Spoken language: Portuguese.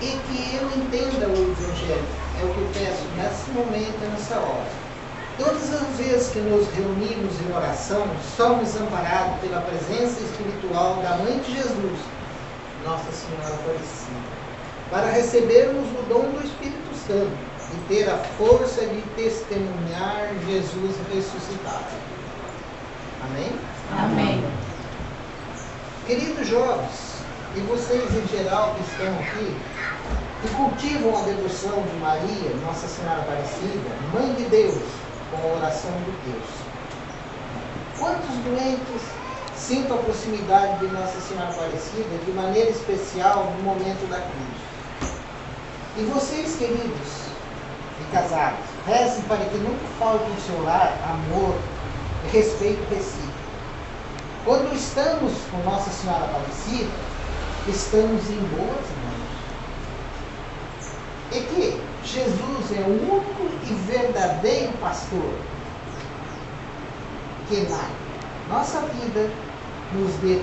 e que eu entenda o Evangelho. É o que eu peço nesse momento e nessa hora. Todas as vezes que nos reunimos em oração, somos amparados pela presença espiritual da Mãe de Jesus, Nossa Senhora Aparecida, para recebermos o dom do Espírito Santo e ter a força de testemunhar Jesus ressuscitado. Amém? Amém. Queridos jovens, e vocês em geral que estão aqui, que cultivam a devoção de Maria, Nossa Senhora Aparecida, Mãe de Deus, com a oração de Deus. Quantos doentes sintam a proximidade de Nossa Senhora Aparecida de maneira especial no momento da cruz? E vocês, queridos e casados, rezem para que nunca falte no seu lar amor e respeito recíproco. Quando estamos com Nossa Senhora Aparecida, estamos em boas mãos. E que Jesus é o único e verdadeiro pastor que na nossa vida nos dê